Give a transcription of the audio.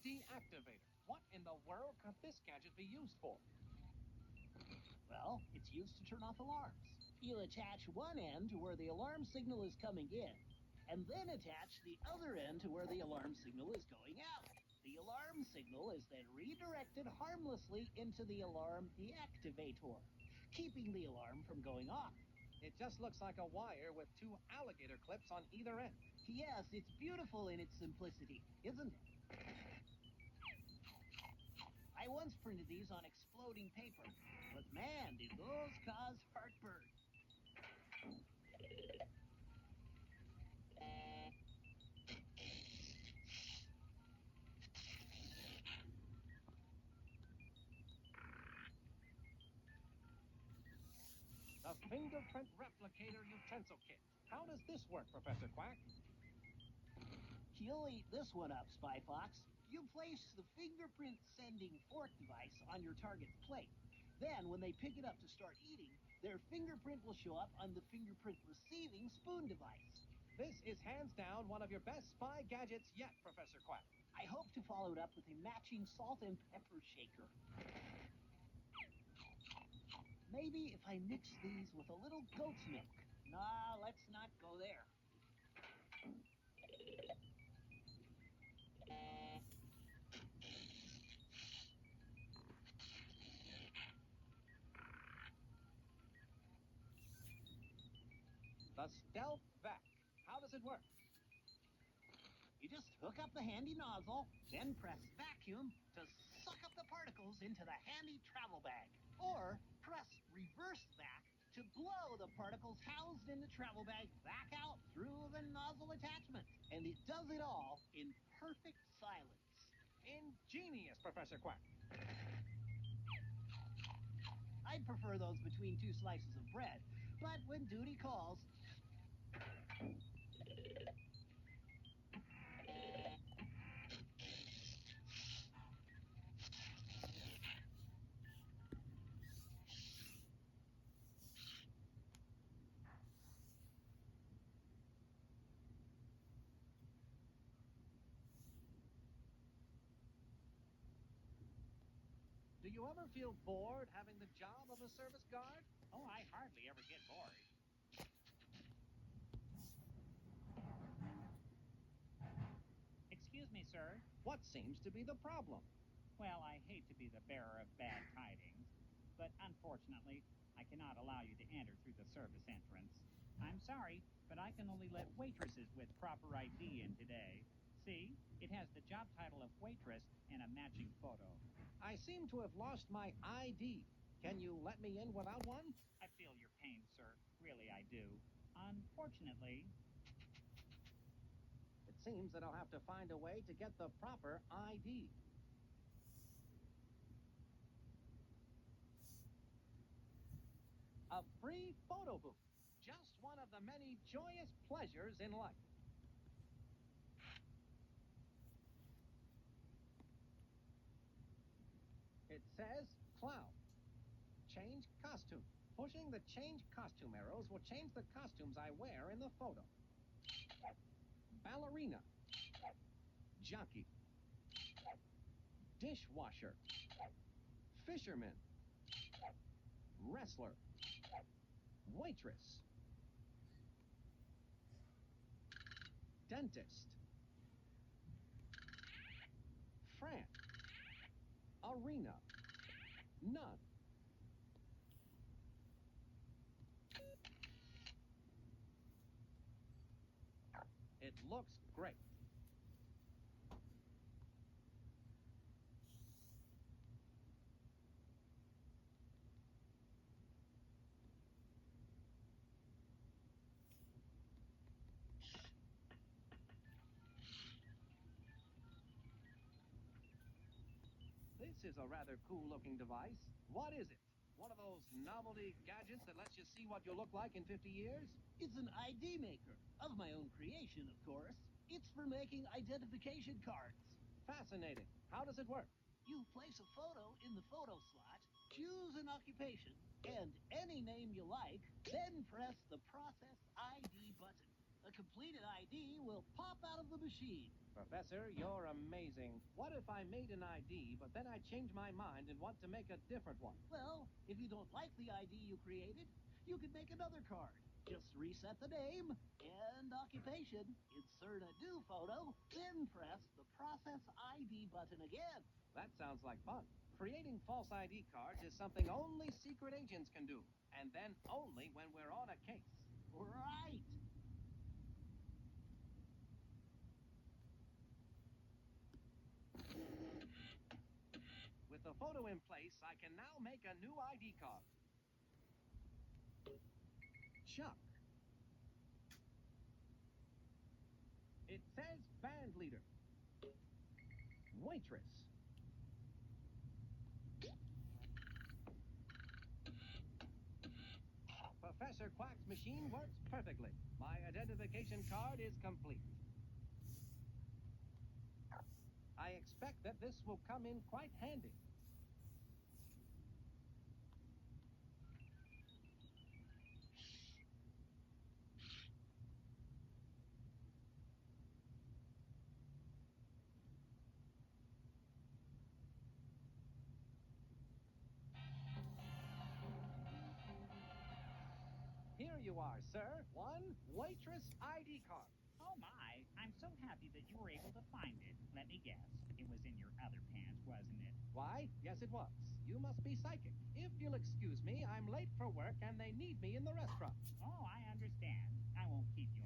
ID activator. What in the world could this gadget be used for? Well, it's used to turn off alarms. You attach one end to where the alarm signal is coming in, and then attach the other end to where the alarm signal is going out. The alarm signal is then redirected harmlessly into the alarm deactivator, keeping the alarm from going off. It just looks like a wire with two alligator clips on either end. Yes, it's beautiful in its simplicity, isn't it? I once printed these on exploding paper, but man, did those cause heartburn. The fingerprint replicator utensil kit. How does this work, Professor Quack? You'll eat this one up, Spy Fox. You place the fingerprint sending fork device on your target's plate. Then, when they pick it up to start eating, their fingerprint will show up on the fingerprint receiving spoon device. This is hands down one of your best spy gadgets yet, Professor Quack. I hope to follow it up with a matching salt and pepper shaker. Maybe if I mix these with a little goat's milk. Nah, let's not go there. The Stealth Vac. How does it work? You just hook up the handy nozzle, then press vacuum to suck up the particles into the handy travel bag. Or press reverse vac to blow the particles housed in the travel bag back out through the nozzle attachment. And it does it all in perfect silence. Ingenious, Professor Quack. I'd prefer those between two slices of bread, but when duty calls, Do you ever feel bored having the job of a service guard? Oh, I hardly ever get bored. Excuse me, sir. What seems to be the problem? Well, I hate to be the bearer of bad tidings, but unfortunately, I cannot allow you to enter through the service entrance. I'm sorry, but I can only let waitresses with proper ID in today. See, it has the job title of waitress and a matching photo. I seem to have lost my ID. Can you let me in without one? I feel your pain, sir. Really, I do. Unfortunately, It seems that I'll have to find a way to get the proper ID. A free photo booth. Just one of the many joyous pleasures in life. It says clown. Change costume. Pushing the change costume arrows will change the costumes I wear in the photo. Ballerina. Jockey. Dishwasher. Fisherman. Wrestler. Waitress. Dentist. Fran. Arena. Nun. It looks great. This is a rather cool-looking device. What is it? One of those novelty gadgets that lets you see what you'll look like in 50 years? it's an ID maker. Of my own creation, of course. It's for making identification cards. Fascinating. How does it work? You place a photo in the photo slot, choose an occupation, and any name you like, then press the Process ID button. A completed ID will pop out of the machine. Professor, you're amazing. What if I made an ID, but then I change my mind and want to make a different one? Well, if you don't like the ID you created, you could make another card. Just reset the name and occupation, insert a new photo, then press the Process ID button again. That sounds like fun. Creating false ID cards is something only secret agents can do, and then only when we're on a case. Right. With the photo in place, I can now make a new ID card. Chuck. It says band leader. Waitress. Professor Quack's machine works perfectly. My identification card is complete. I expect that this will come in quite handy. Here you are, sir. One waitress ID card. Oh my, I'm so happy that you were able to find it. Let me guess. It was in your other pants, wasn't it? Why, yes it was. You must be psychic. If you'll excuse me, I'm late for work and they need me in the restaurant. Oh, I understand. I won't keep you